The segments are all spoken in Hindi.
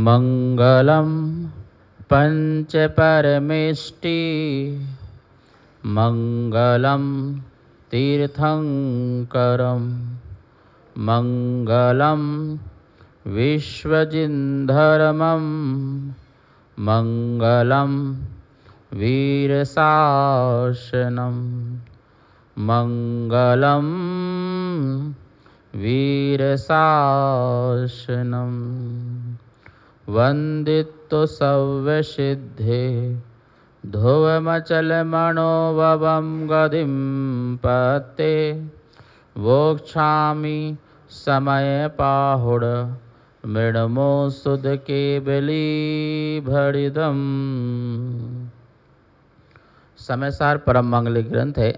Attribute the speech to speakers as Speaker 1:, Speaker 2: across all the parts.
Speaker 1: मंगलम पंच परमेष्टि मंगलम तीर्थंकरम मंगलम विश्वजिन्धर्मं मंगलम वीरशासनम मंगलम वीरशासनम वंदितो सव्यसिद्धे ध्रुवमचलमणोभवं गतिं पते वोक्षामि समयपाहुड मृणमो सुध केवली भरिदम। समयसार परम मांगलिक ग्रंथ है।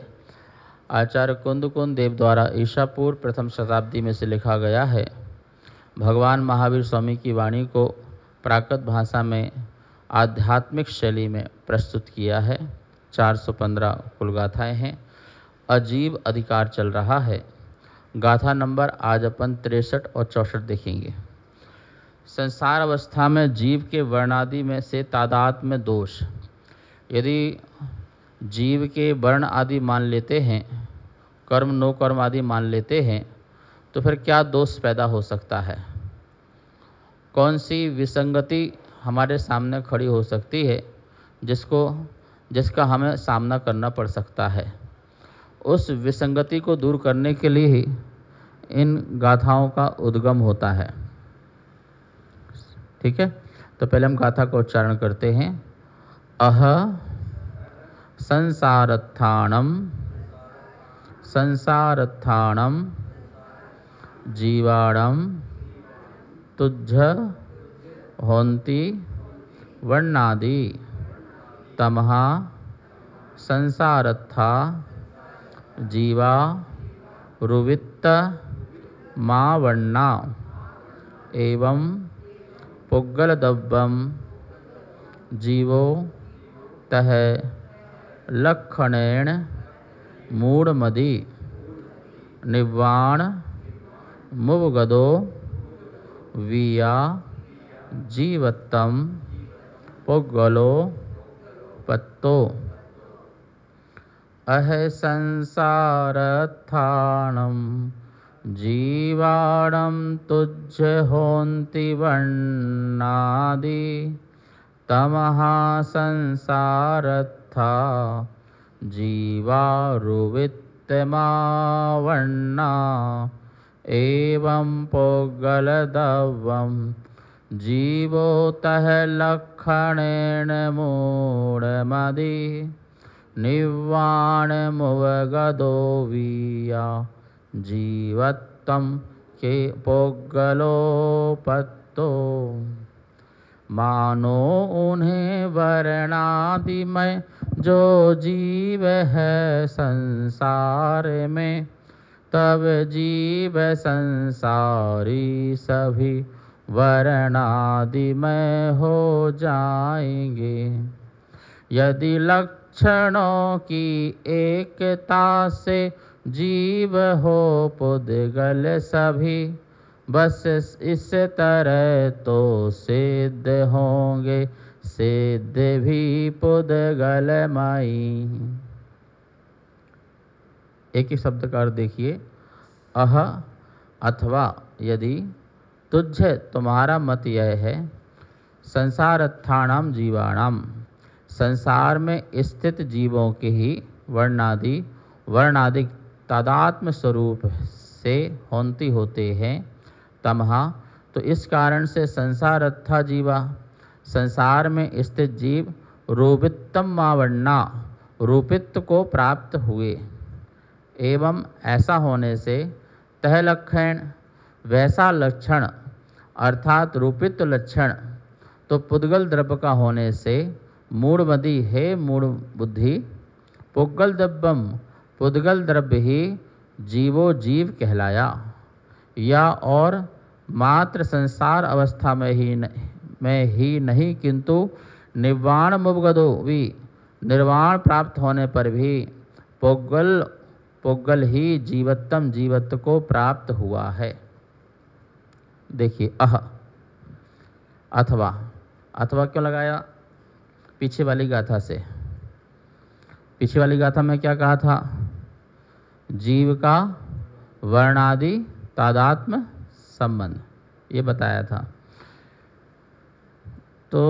Speaker 1: आचार्य कुंद देव द्वारा ईसा पूर्व प्रथम शताब्दी में से लिखा गया है। भगवान महावीर स्वामी की वाणी को प्राकृत भाषा में आध्यात्मिक शैली में प्रस्तुत किया है। 415 कुल गाथाएँ हैं। अजीब अधिकार चल रहा है। गाथा नंबर आज अपन 63 और 64 देखेंगे। संसार अवस्था में जीव के वर्णादि में से तादात्म्य में दोष। यदि जीव के वर्ण आदि मान लेते हैं, कर्म नो कर्म आदि मान लेते हैं, तो फिर क्या दोष पैदा हो सकता है? कौन सी विसंगति हमारे सामने खड़ी हो सकती है जिसका हमें सामना करना पड़ सकता है? उस विसंगति को दूर करने के लिए ही इन गाथाओं का उद्गम होता है। ठीक है, तो पहले हम गाथा का उच्चारण करते हैं। अह संसारत्थानम जीवाणम तुज्झ होन्ति वर्णादि तमः संसारत्था जीवा रुवित्त मावर्णा एवं पुग्गलदब्बम जीवो तह लक्षणेन मूढ़मदि निव्वाण मुवगदो विया जीवत्तम पुग्गलो पत्तो अह संसारत्थानम जीवाणं तुज्झ होन्ति वर्णादि तमः संसारत्था जीवारुवित्तमावर्णा एवं पुग्गलदब्बं जीवो तः लक्षणेन मूढ़मदि निव्वाणमुवगदो विया जीवत्तम के पुग्गलोपत्तो। मानो उन्हें वर्णादि में जो जीव है संसार में, तब जीव संसारी सभी वर्णादि में हो जाएंगे। यदि लक्षणों की एकता से जीव हो पुद्गल सभी, बस इस तरह तो सिद्ध होंगे सिद्ध भी पुद्गलमयी। एक ही शब्द का अर्थ देखिए। अह अथवा यदि तुझ तुम्हारा मत यह है, संसारत्थानाम जीवाणाम संसार में स्थित जीवों के ही वर्णादि तादात्म्य स्वरूप से होन्ति होते हैं। तमहा तो इस कारण से संसारत्था जीवा संसार में स्थित जीव रूपित्तम मावर्णा रूपित्व को प्राप्त हुए। एवं ऐसा होने से तह लक्षण वैसा लक्षण अर्थात रूपित्व लक्षण तो पुद्गल द्रव्य का होने से मूढ़मदि है मूढ़ बुद्धि पुग्गल द्रव्यम पुद्गल द्रव्य ही जीवो जीव कहलाया। या और मात्र संसार अवस्था में ही नहीं किंतु निर्वाण मुवगदो भी निर्वाण प्राप्त होने पर भी पुग्गल ही जीवत्तम जीवत्व को प्राप्त हुआ है। देखिए अथवा, अथवा क्यों लगाया? पीछे वाली गाथा से। पीछे वाली गाथा में क्या कहा था? जीव का वर्णादि तादात्म्य संबंध, ये बताया था। तो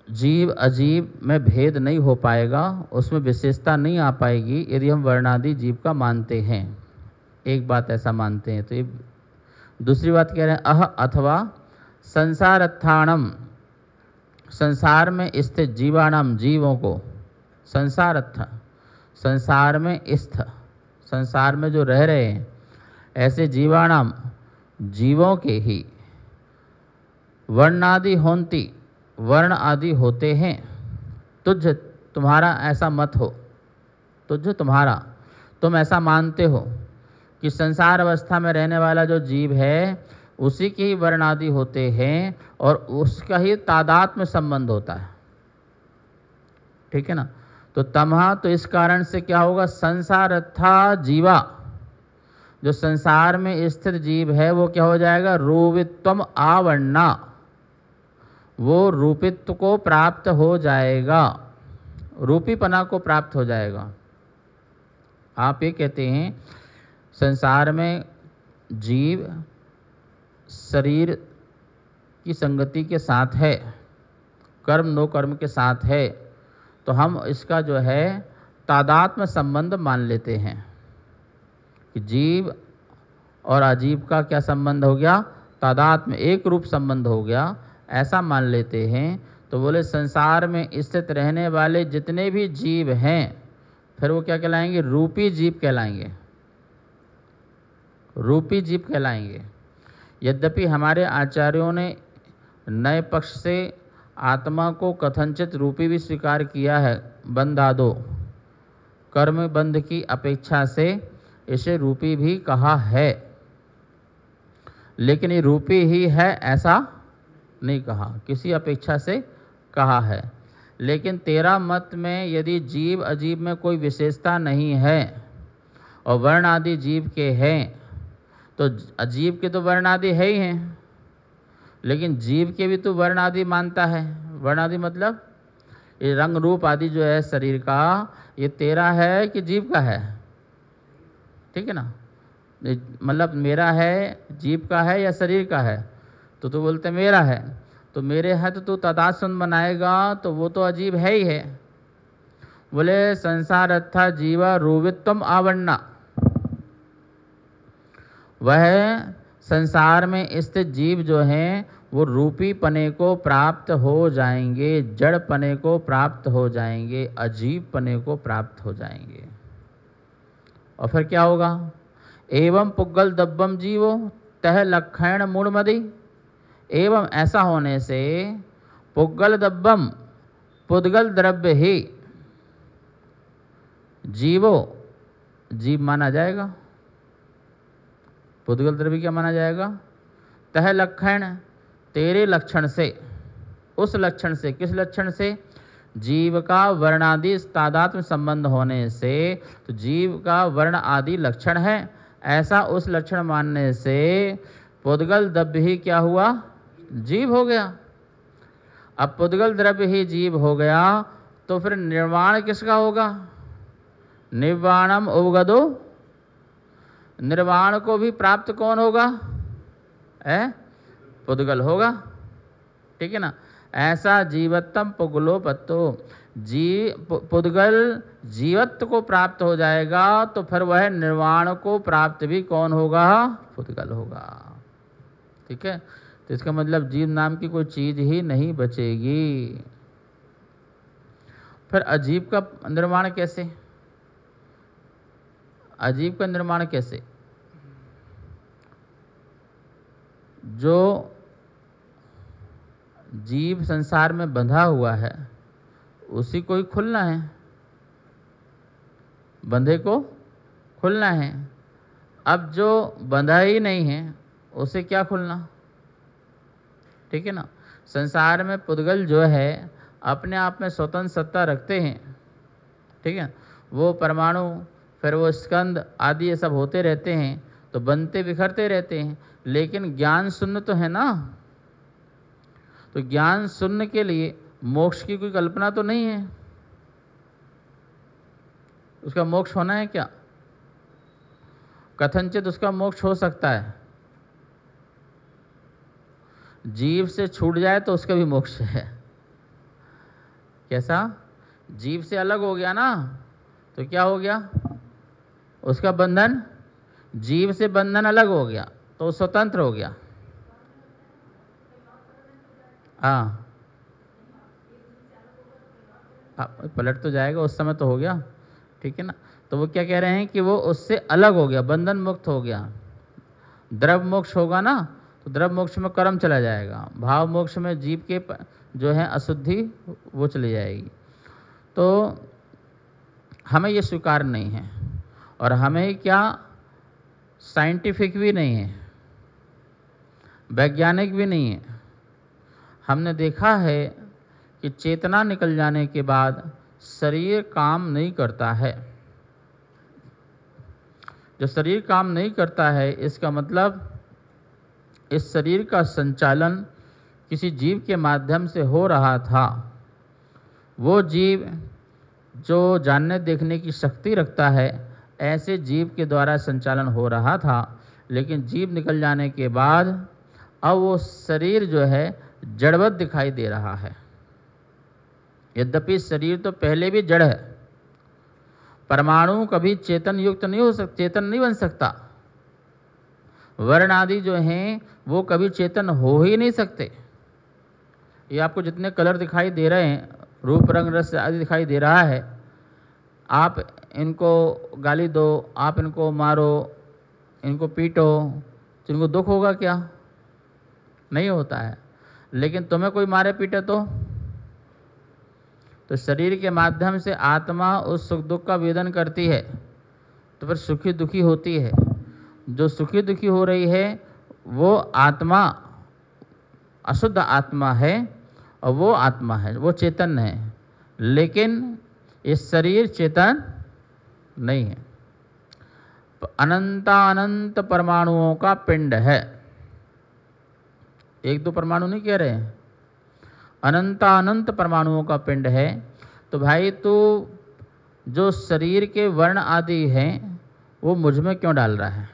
Speaker 1: जीव अजीव में भेद नहीं हो पाएगा, उसमें विशेषता नहीं आ पाएगी यदि हम वर्णादि जीव का मानते हैं। एक बात ऐसा मानते हैं। तो ये दूसरी बात कह रहे हैं, अह अथवा संसारत्थाणम, संसार में स्थित जीवाणाम, जीवों को, संसारत्थ, संसार में स्थित, संसार में जो रह रहे हैं ऐसे जीवाणाम, जीवों के ही वर्णादि होंति, वर्ण आदि होते हैं। तुझ, तुम्हारा ऐसा मत हो, तुझ तुम्हारा, तुम ऐसा मानते हो कि संसार अवस्था में रहने वाला जो जीव है उसी के ही वर्ण आदि होते हैं और उसका ही तादात्म्य संबंध होता है। ठीक है ना? तो तमहा, तो इस कारण से क्या होगा? संसारत्था जीवा, जो संसार में स्थित जीव है वो क्या हो जाएगा? रूपित्वम आवर्णा, वो रूपित्व को प्राप्त हो जाएगा, रूपीपना को प्राप्त हो जाएगा। आप ये कहते हैं संसार में जीव शरीर की संगति के साथ है, कर्म नो कर्म के साथ है, तो हम इसका जो है तादात्म्य संबंध मान लेते हैं कि जीव और अजीव का क्या संबंध हो गया? तादात्म्य, एक रूप संबंध हो गया, ऐसा मान लेते हैं। तो बोले संसार में स्थित रहने वाले जितने भी जीव हैं फिर वो क्या कहलाएंगे? रूपी जीव कहलाएंगे, रूपी जीव कहलाएंगे। यद्यपि हमारे आचार्यों ने नए पक्ष से आत्मा को कथनचित रूपी भी स्वीकार किया है, बंधादो, कर्म बंध की अपेक्षा से इसे रूपी भी कहा है, लेकिन ये रूपी ही है ऐसा नहीं कहा, किसी अपेक्षा से कहा है। लेकिन तेरा मत में यदि जीव अजीव में कोई विशेषता नहीं है और वर्ण आदि जीव के हैं, तो अजीव के तो वर्ण आदि है ही हैं, लेकिन जीव के भी तो वर्ण आदि मानता है। वर्ण आदि मतलब ये रंग रूप आदि जो है शरीर का, ये तेरा है कि जीव का है? ठीक है ना? मतलब मेरा है, जीव का है या शरीर का है? तो तू बोलते मेरा है, तो मेरे है तो तू तदासन बनाएगा, तो वो तो अजीब है ही है। बोले संसार अर्था जीवा रूपित्वम आवरणा, वह संसार में स्थित जीव जो हैं वो रूपी पने को प्राप्त हो जाएंगे, जड़ पने को प्राप्त हो जाएंगे, अजीब पने को प्राप्त हो जाएंगे। और फिर क्या होगा? एवं पुग्गल दब्बम जीवो तह लक्षण मूढ़मदि, एवं ऐसा होने से पुग्गल दब्बम, पुद्गल द्रव्य ही जीवो, जीव माना जाएगा। पुद्गल द्रव्य क्या माना जाएगा? तह लक्षण, तेरे लक्षण से, उस लक्षण से, किस लक्षण से? जीव का वर्ण आदि तादात्म्य संबंध होने से, तो जीव का वर्ण आदि लक्षण है, ऐसा उस लक्षण मानने से पुद्गल द्रव्य ही क्या हुआ? जीव हो गया। अब पुद्गल द्रव्य ही जीव हो गया तो फिर निर्वाण किसका होगा? निर्वाणम उपगदो, निर्वाण को भी प्राप्त कौन होगा? पुद्गल होगा। ठीक है ना? ऐसा जीवत्तम पुगलोपत्तो, पुद्गल जीवत्व को प्राप्त हो जाएगा तो फिर वह निर्वाण को प्राप्त भी कौन होगा? पुद्गल होगा। ठीक है? तो इसका मतलब जीव नाम की कोई चीज ही नहीं बचेगी। फिर अजीब का निर्माण कैसे? अजीब का निर्माण कैसे? जो जीव संसार में बंधा हुआ है उसी को ही खुलना है, बंधे को खुलना है। अब जो बंधा ही नहीं है उसे क्या खुलना? ठीक है ना? संसार में पुद्गल जो है अपने आप में स्वतंत्र सत्ता रखते हैं। ठीक है? वो परमाणु, फिर वो स्कंद आदि ये सब होते रहते हैं, तो बनते बिखरते रहते हैं, लेकिन ज्ञान शून्य तो है ना। तो ज्ञान शून्य के लिए मोक्ष की कोई कल्पना तो नहीं है। उसका मोक्ष होना है क्या? कथनचित उसका मोक्ष हो सकता है। जीव से छूट जाए तो उसका भी मोक्ष है। कैसा? जीव से अलग हो गया ना, तो क्या हो गया? उसका बंधन, जीव से बंधन अलग हो गया तो स्वतंत्र हो गया। हाँ, पलट तो जाएगा, उस समय तो हो गया, ठीक है ना। तो वो क्या कह रहे हैं कि वो उससे अलग हो गया, बंधन मुक्त हो गया। द्रव्य मोक्ष होगा ना, तो द्रव्य मोक्ष में कर्म चला जाएगा, भाव मोक्ष में जीव के जो है अशुद्धि वो चली जाएगी। तो हमें ये स्वीकार नहीं है, और हमें क्या साइंटिफिक भी नहीं है, वैज्ञानिक भी नहीं है। हमने देखा है कि चेतना निकल जाने के बाद शरीर काम नहीं करता है। जो शरीर काम नहीं करता है, इसका मतलब इस शरीर का संचालन किसी जीव के माध्यम से हो रहा था। वो जीव जो जानने देखने की शक्ति रखता है, ऐसे जीव के द्वारा संचालन हो रहा था। लेकिन जीव निकल जाने के बाद अब वो शरीर जो है जड़वत दिखाई दे रहा है। यद्यपि शरीर तो पहले भी जड़ है। परमाणु कभी चेतन युक्त नहीं हो सकता, चेतन नहीं बन सकता। वर्ण आदि जो हैं वो कभी चेतन हो ही नहीं सकते। ये आपको जितने कलर दिखाई दे रहे हैं, रूप रंग रस आदि दिखाई दे रहा है, आप इनको गाली दो, आप इनको मारो, इनको पीटो, तो इनको दुख होगा क्या? नहीं होता है। लेकिन तुम्हें कोई मारे पीटे तो शरीर के माध्यम से आत्मा उस सुख दुख का वेदन करती है, तो फिर सुखी दुखी होती है। जो सुखी दुखी हो रही है वो आत्मा अशुद्ध आत्मा है, और वो आत्मा है, वो चेतन है। लेकिन इस शरीर चेतन नहीं है। अनंत परमाणुओं का पिंड है। एक दो परमाणु नहीं कह रहे हैं, अनंत परमाणुओं का पिंड है। तो भाई तू जो शरीर के वर्ण आदि हैं वो मुझ में क्यों डाल रहा है,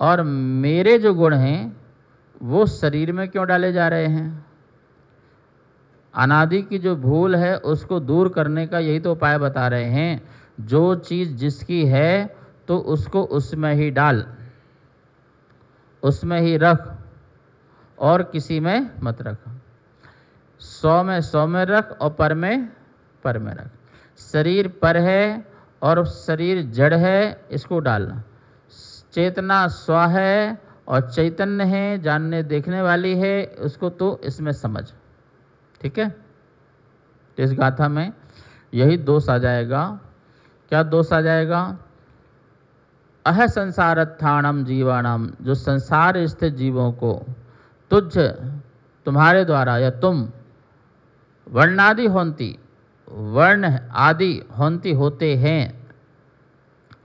Speaker 1: और मेरे जो गुण हैं वो शरीर में क्यों डाले जा रहे हैं? अनादि की जो भूल है उसको दूर करने का यही तो उपाय बता रहे हैं। जो चीज़ जिसकी है तो उसको उसमें ही डाल, उसमें ही रख, और किसी में मत रख। 100 में रख और पर में रख। शरीर पर है और शरीर जड़ है, इसको डालना। चेतना स्व है और चैतन्य है, जानने देखने वाली है, उसको तो इसमें समझ। ठीक है। तो इस गाथा में यही दोष आ जाएगा। क्या दोष आ जाएगा? अह संसारत्थाणम जीवाणाम, जो संसार स्थित जीवों को तुझ तुम्हारे द्वारा या तुम वर्णादि होंती, वर्ण आदि होंती होते हैं,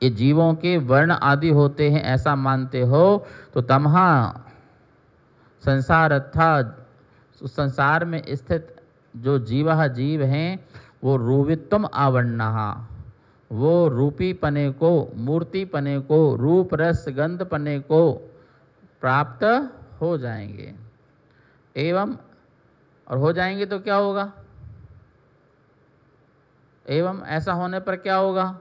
Speaker 1: ये जीवों के वर्ण आदि होते हैं ऐसा मानते हो, तो तमहा संसार अर्थात संसार में स्थित जो जीव हैं वो रूपित्वम आवरणहा, वो रूपी पने को, मूर्ति पने को, रूप रस गंध पने को प्राप्त हो जाएंगे। एवं, और हो जाएंगे तो क्या होगा? एवं ऐसा होने पर क्या होगा?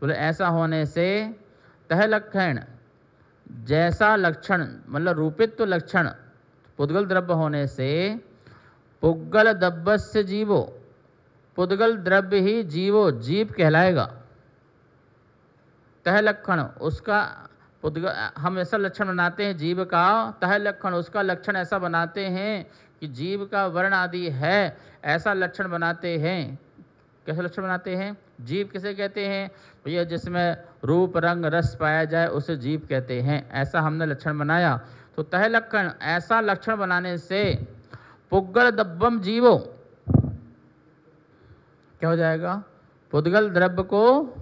Speaker 1: बोले ऐसा होने से तह लक्षण, जैसा लक्षण मतलब रूपित्व लक्षण पुद्गल द्रव्य होने से पुद्गल दब्बस्य जीवो, पुद्गल द्रव्य ही जीवो जीव कहलाएगा। तह लक्षण उसका पुद्गल, हम ऐसा लक्षण बनाते हैं जीव का, तह लक्षण उसका लक्षण ऐसा बनाते हैं कि जीव का वर्ण आदि है, ऐसा लक्षण बनाते हैं। कैसा लक्षण बनाते हैं? जीव किसे कहते हैं भैया? जिसमें रूप रंग रस पाया जाए उसे जीव कहते हैं, ऐसा हमने लक्षण बनाया। तो तह लक्षण, ऐसा लक्षण बनाने से पुद्गल दब्बम जीवो क्या हो जाएगा? पुद्गल द्रव्य को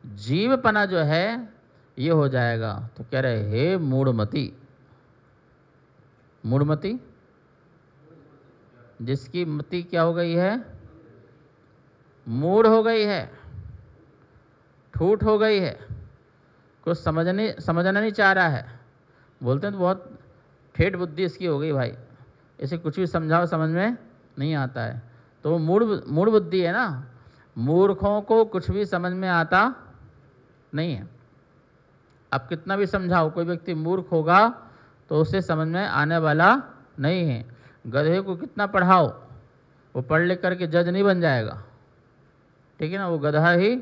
Speaker 1: जीवपना जो है ये हो जाएगा। तो कह रहे हे मूढ़मती, मूढ़मति, जिसकी मति क्या हो गई है? मूढ़ हो गई है, ठूठ हो गई है, कुछ समझना नहीं चाह रहा है। बोलते हैं तो बहुत ठेठ बुद्धि इसकी हो गई भाई, इसे कुछ भी समझाओ समझ में नहीं आता है। तो वो मूढ़ बुद्धि है ना। मूर्खों को कुछ भी समझ में आता नहीं है। अब कितना भी समझाओ, कोई व्यक्ति मूर्ख होगा तो उसे समझ में आने वाला नहीं है। गधे को कितना पढ़ाओ, वो पढ़ लिख करके जज नहीं बन जाएगा, ठीक है ना, वो गधा ही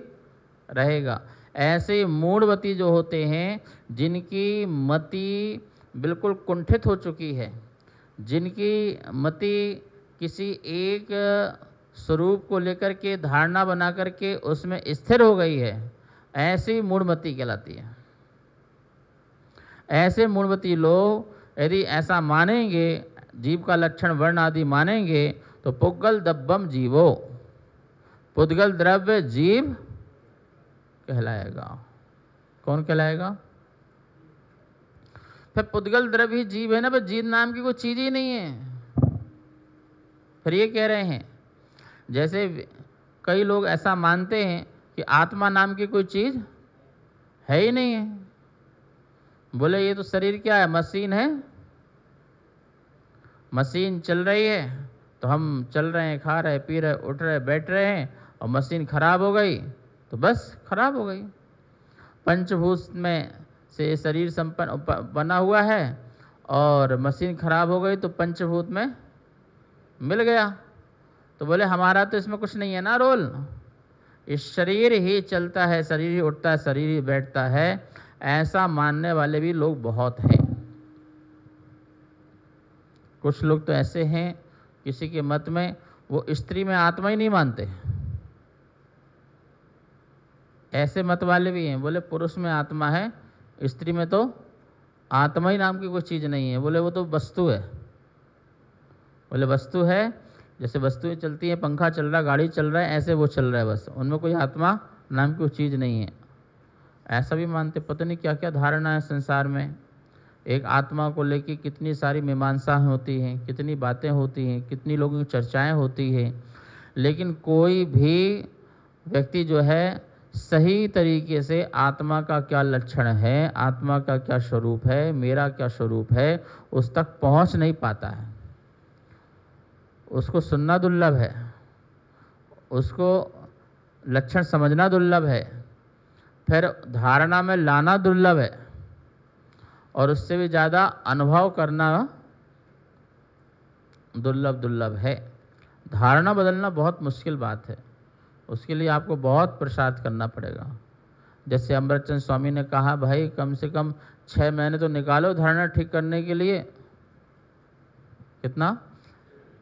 Speaker 1: रहेगा। ऐसे मूढ़मति जो होते हैं, जिनकी मति बिल्कुल कुंठित हो चुकी है, जिनकी मति किसी एक स्वरूप को लेकर के धारणा बना करके उसमें स्थिर हो गई है, ऐसी मूढ़मति कहलाती है। ऐसे मूढ़मति लोग यदि ऐसा मानेंगे, जीव का लक्षण वर्ण आदि मानेंगे, तो पुद्गल दब्बम जीवो, पुद्गल द्रव्य जीव कहलाएगा। कौन कहलाएगा? फिर पुद्गल द्रव्य ही जीव है ना, फिर जीव नाम की कोई चीज ही नहीं है। फिर ये कह रहे हैं, जैसे कई लोग ऐसा मानते हैं कि आत्मा नाम की कोई चीज है ही नहीं है। बोले ये तो शरीर क्या है? मशीन है, मशीन चल रही है तो हम चल रहे हैं, खा रहे, पी रहे, उठ रहे, बैठ रहे हैं, और मशीन खराब हो गई तो बस खराब हो गई। पंचभूत में से शरीर संपन्न बना हुआ है और मशीन खराब हो गई तो पंचभूत में मिल गया। तो बोले हमारा तो इसमें कुछ नहीं है ना रोल, इस शरीर ही चलता है, शरीर ही उठता है, शरीर ही बैठता है। ऐसा मानने वाले भी लोग बहुत हैं। कुछ लोग तो ऐसे हैं, किसी के मत में वो स्त्री में आत्मा ही नहीं मानते, ऐसे मत वाले भी हैं। बोले पुरुष में आत्मा है, स्त्री में तो आत्मा ही नाम की कोई चीज़ नहीं है। बोले वो तो वस्तु है। बोले वस्तु है, जैसे वस्तुएं चलती हैं, पंखा चल रहा, गाड़ी चल रहा है, ऐसे वो चल रहा है बस, उनमें कोई आत्मा नाम की कोई चीज़ नहीं है। ऐसा भी मानते। पता नहीं क्या क्या धारणा है संसार में। एक आत्मा को लेकर कितनी सारी मीमांसाएं होती हैं, कितनी बातें होती हैं, कितनी लोगों की चर्चाएं होती हैं, लेकिन कोई भी व्यक्ति जो है सही तरीके से आत्मा का क्या लक्षण है, आत्मा का क्या स्वरूप है, मेरा क्या स्वरूप है, उस तक पहुंच नहीं पाता है। उसको सुनना दुर्लभ है, उसको लक्षण समझना दुर्लभ है, फिर धारणा में लाना दुर्लभ है, और उससे भी ज़्यादा अनुभव करना दुर्लभ है। धारणा बदलना बहुत मुश्किल बात है, उसके लिए आपको बहुत प्रसाद करना पड़ेगा। जैसे अमृतचंद स्वामी ने कहा, भाई कम से कम 6 महीने तो निकालो धारणा ठीक करने के लिए। कितना?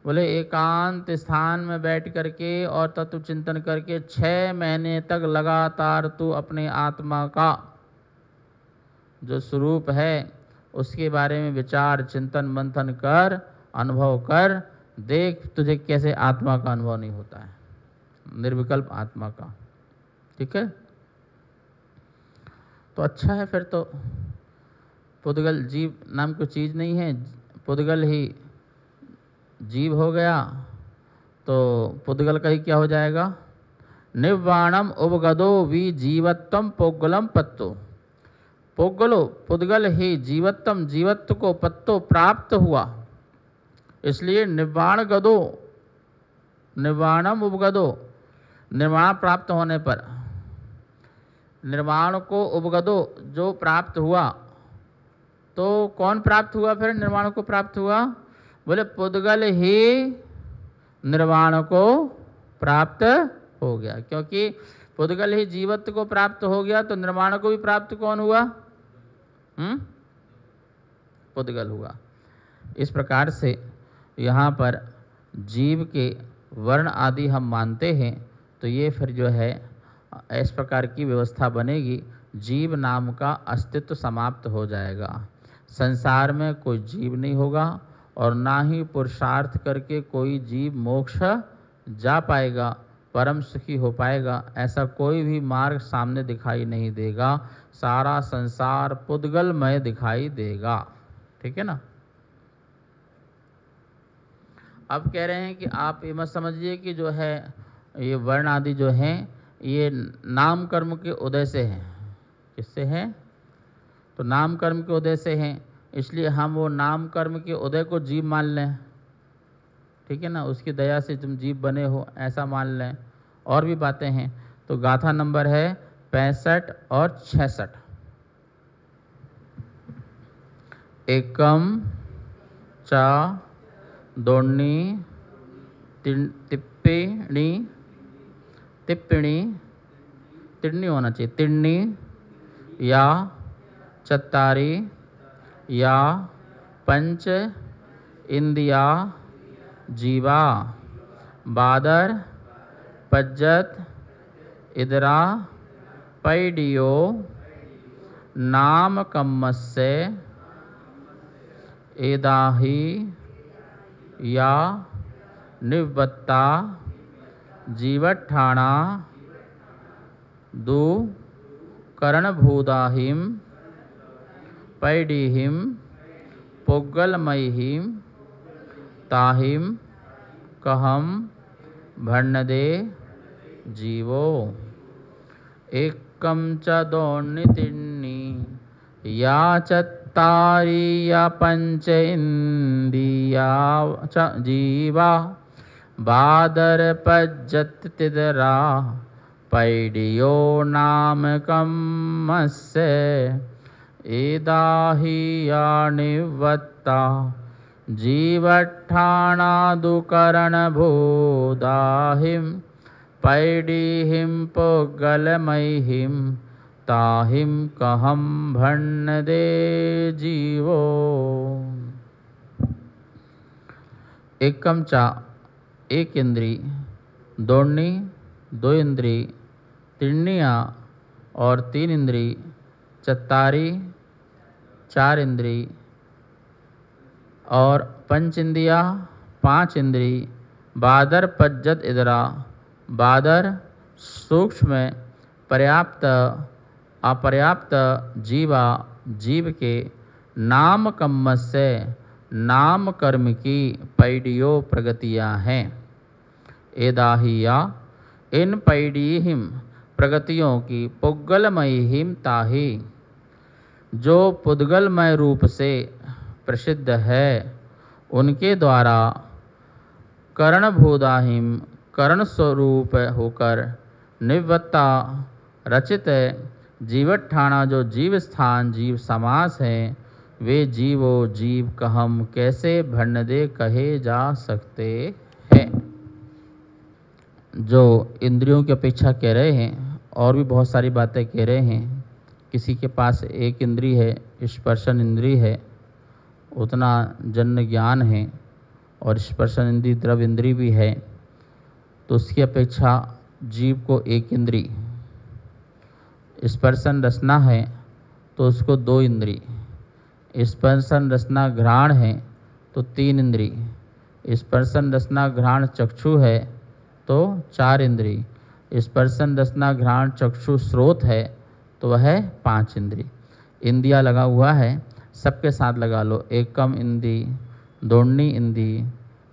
Speaker 1: बोले एकांत स्थान में बैठ करके और तत्व चिंतन करके 6 महीने तक लगातार तू अपने आत्मा का जो स्वरूप है उसके बारे में विचार चिंतन मंथन कर, अनुभव कर, देख तुझे कैसे आत्मा का अनुभव नहीं होता है, निर्विकल्प आत्मा का। ठीक है, तो अच्छा है। फिर तो पुद्गल जीव नाम की चीज़ नहीं है, पुद्गल ही जीव हो गया, तो पुद्गल का ही क्या हो जाएगा? निव्वाणम उपगदो वि जीवत्वम पुद्गलम पत्तो। पुद्गलो पुद्गल ही जीवत्वम जीवत्व को पत्तो प्राप्त हुआ, इसलिए निर्वाण गदो, निर्वाणम उपगदो, निर्वाण प्राप्त होने पर, निर्वाण को उपगदो जो प्राप्त हुआ, तो कौन प्राप्त हुआ? फिर निर्वाण को प्राप्त हुआ। बोले पुद्गल ही निर्वाण को प्राप्त हो गया, क्योंकि पुद्गल ही जीवत्व को प्राप्त हो गया तो निर्वाण को भी प्राप्त कौन हुआ? पुद्गल हुआ। इस प्रकार से यहाँ पर जीव के वर्ण आदि हम मानते हैं, तो ये फिर जो है इस प्रकार की व्यवस्था बनेगी, जीव नाम का अस्तित्व समाप्त हो जाएगा। संसार में कोई जीव नहीं होगा और ना ही पुरुषार्थ करके कोई जीव मोक्ष जा पाएगा, परम सुखी हो पाएगा। ऐसा कोई भी मार्ग सामने दिखाई नहीं देगा, सारा संसार पुद्गलमय दिखाई देगा। ठीक है ना। अब कह रहे हैं कि आप ये मत समझिए कि जो है ये वर्ण आदि जो हैं ये नाम कर्म के उदय से हैं। किससे हैं? तो नाम कर्म के उदय से हैं, इसलिए हम वो नाम कर्म के उदय को जीव मान लें। ठीक है ना, उसकी दया से तुम जीव बने हो ऐसा मान लें। और भी बातें हैं। तो गाथा नंबर है 65 और 66। एकम चा दोणी तिप्पिणी तिप्पिणी तिड़नी होना चाहिए, तिड़नी या चत्तारी या पंच इंदिया जीवा बादर पज्जत इदरा पैडियो नाम कम्मस्य एदाही या निवत्ता जीवठाणा दु करणभूदाहिम पैडीहिम पुग्गलमयीहिम ताहिम कहम भण्णदे जीवो एकम च दोन्नितिन्नी या चत्तारी या पंच इंदिया च जीवा बादर पज्जत तिदरा पैडियो नाम कम्मस्य एदाही या निवत्ता जीवठाणादुकरणभूदाहिम पैडीहिम पुग्गलमयीहिम ताहिम कहम भण्णदे जीवो। एकम चा एक इंद्री, दोणी दो इंद्री, तिन्निया और तीन इंद्री, चत्तारी चार इंद्री और पंच इंदिया पाँच इंद्री, बादर पज्जत इदरा बादर सूक्ष्म पर्याप्त अपर्याप्त जीवा जीव के नाम कम्मस्य नाम कर्म की पैडियो प्रगतियाँ हैं। एदाहिया इन पैडीहिम प्रगतियों की पुग्गलमयीहिम ताहि जो पुद्गलमय रूप से प्रसिद्ध है उनके द्वारा करणभूदाहिम करण स्वरूप होकर निवत्ता रचित जीवठाणा जो जीव स्थान जीव समास हैं वे जीवो जीव कहम कैसे भण्णदे कहे जा सकते हैं। जो इंद्रियों की अपेक्षा कह रहे हैं और भी बहुत सारी बातें कह रहे हैं। किसी के पास एक इंद्री है, स्पर्शन इंद्री है, उतना जन्य ज्ञान है और स्पर्शन इंद्री द्रव इंद्री भी है, तो उसकी अपेक्षा जीव को एक इंद्री, स्पर्शन रसना है तो उसको दो इंद्री, स्पर्शन रसना घ्राण है तो तीन इंद्री, स्पर्शन रसना घ्राण चक्षु है तो चार इंद्री, स्पर्शन रसना घ्राण चक्षु स्रोत है तो वह है पांच इंद्री। इंदिया लगा हुआ है, सबके साथ लगा लो। एकम इंदी, दोणी इंदी,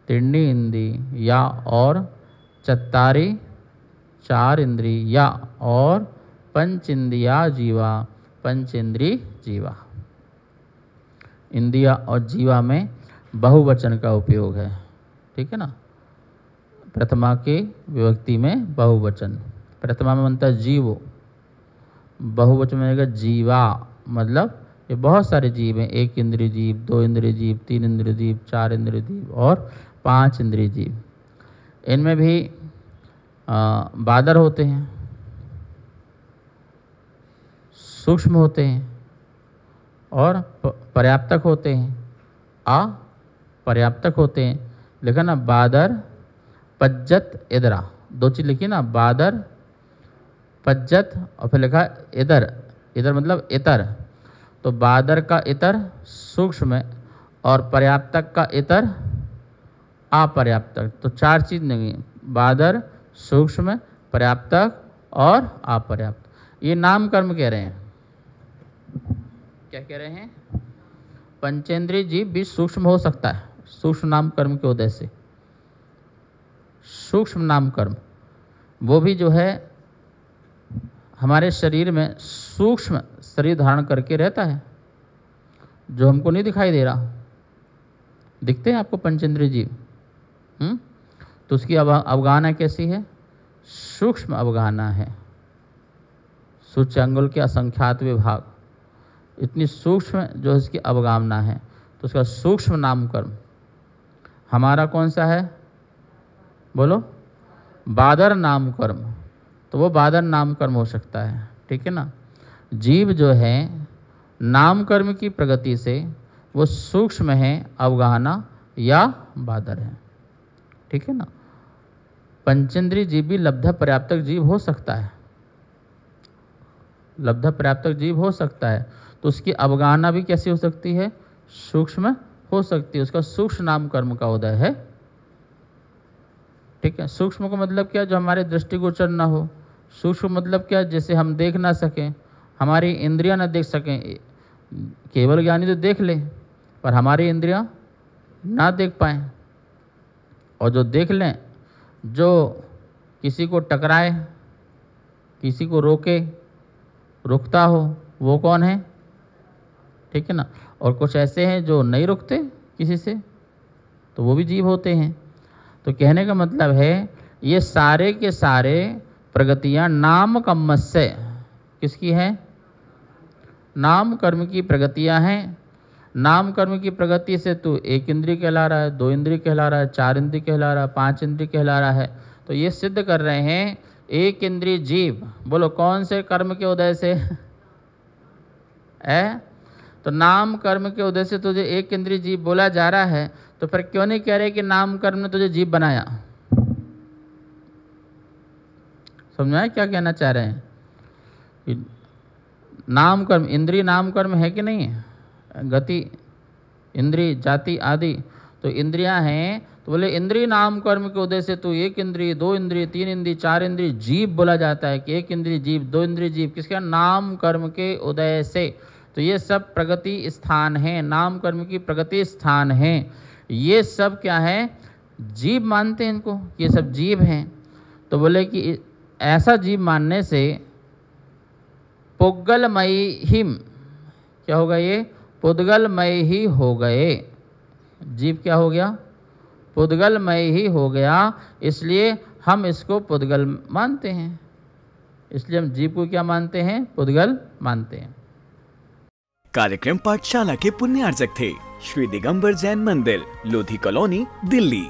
Speaker 1: तिन्नी इंदी या और चत्तारी चार इंद्री या और पंच इंदिया जीवा पंच इंद्री जीवा। इंदिया और जीवा में बहुवचन का उपयोग है, ठीक है ना। प्रथमा के विभक्ति में बहुवचन, प्रथमा में बनता है जीवो, बहुवचन में आएगा जीवा, मतलब ये बहुत सारे जीव हैं। एक इंद्रिय जीव, दो इंद्रिय जीव, तीन इंद्रिय जीव, चार इंद्रिय जीव और पांच इंद्रिय जीव। इनमें भी बादर होते हैं, सूक्ष्म होते हैं और पर्याप्तक होते हैं, अपर्याप्तक होते हैं। लिखा ना बादर पज्जत इदरा, दो चीज लिखी ना, बादर पज्जत और फिर लिखा इधर, इधर मतलब इतर। तो बादर का इतर सूक्ष्म और पर्याप्तक का इतर अपर्याप्तक, तो चार चीज नहीं, बादर सूक्ष्म पर्याप्तक और अपर्याप्त। ये नाम कर्म कह रहे हैं। क्या कह रहे हैं? पंचेंद्रिय जीव भी सूक्ष्म हो सकता है, सूक्ष्म नाम कर्म के उदय से। सूक्ष्म नाम कर्म, वो भी जो है हमारे शरीर में सूक्ष्म शरीर धारण करके रहता है, जो हमको नहीं दिखाई दे रहा। दिखते हैं आपको पंचेंद्रिय जीव, तो उसकी अवगाहना कैसी है? सूक्ष्म अवगाहना है। सूच्यांगुल के असंख्यात विभाग, इतनी सूक्ष्म जो इसकी अवगाहना है, तो उसका सूक्ष्म नाम कर्म। हमारा कौन सा है? बोलो। बादर नाम कर्म, तो वो बादर नाम कर्म हो सकता है, ठीक है ना। जीव जो है नाम कर्म की प्रगति से वो सूक्ष्म है, अवगाहना या बादर है, ठीक है ना। पंचेंद्रिय जीव भी लब्ध पर्याप्तक जीव हो सकता है, लब्ध पर्याप्तक जीव हो सकता है, तो उसकी अवगाहना भी कैसी हो सकती है? सूक्ष्म हो सकती है। उसका सूक्ष्म नाम कर्म का उदय है, ठीक है। सूक्ष्म का मतलब क्या? जो हमारे दृष्टिगोचर ना हो। सूक्ष्म मतलब क्या? जैसे हम देख ना सकें, हमारी इंद्रियां ना देख सकें। केवल ज्ञानी तो देख ले, पर हमारी इंद्रियां ना देख पाएँ। और जो देख लें, जो किसी को टकराए, किसी को रोके, रुकता हो, वो कौन है? ठीक है ना। और कुछ ऐसे हैं जो नहीं रुकते किसी से, तो वो भी जीव होते हैं। तो कहने का मतलब है ये सारे के सारे प्रगतियां नाम कर्म से, किसकी हैं? नाम कर्म की प्रगतियां हैं। नाम कर्म की प्रगति से तू एक इंद्रिय कहला रहा है, दो इंद्रिय कहला रहा है, चार इंद्रिय कहला रहा है, पांच इंद्रिय कहला रहा है। तो ये सिद्ध कर रहे हैं एक इंद्रिय जीव। बोलो कौन से कर्म के उदय से? तो नाम कर्म के उदय से तुझे एक इंद्रिय जीव बोला जा रहा है, तो फिर क्यों नहीं कह रहे कि नाम कर्म ने तुझे जीव बनाया? समझ में आया क्या कहना चाह रहे हैं? नाम कर्म, इंद्रिय नाम कर्म है कि नहीं है? गति, इंद्रिय, जाति आदि, तो इंद्रियां हैं। तो बोले इंद्रिय नाम कर्म के उदय से तो एक इंद्रिय, दो इंद्रिय, तीन इंद्रिय, चार इंद्रिय, जीव बोला जाता है कि एक इंद्रिय जीव, दो इंद्रिय जीव, किसका? नाम कर्म के उदय से। तो ये सब प्रगति स्थान है, नाम कर्म की प्रगति स्थान है। ये सब क्या है? जीव मानते हैं इनको, ये सब जीव हैं। तो बोले कि ऐसा जीव मानने से पुद्गलमयी हिम, क्या होगा? ये पुद्गलमय ही हो गए। जीव क्या हो गया? पुद्गलमय ही हो गया। इसलिए हम इसको पुद्गल मानते हैं। इसलिए हम जीव को क्या मानते हैं? पुद्गल मानते हैं।
Speaker 2: कार्यक्रम पाठशाला के पुण्यार्जक थे श्री दिगंबर जैन मंदिर, लोधी कॉलोनी, दिल्ली।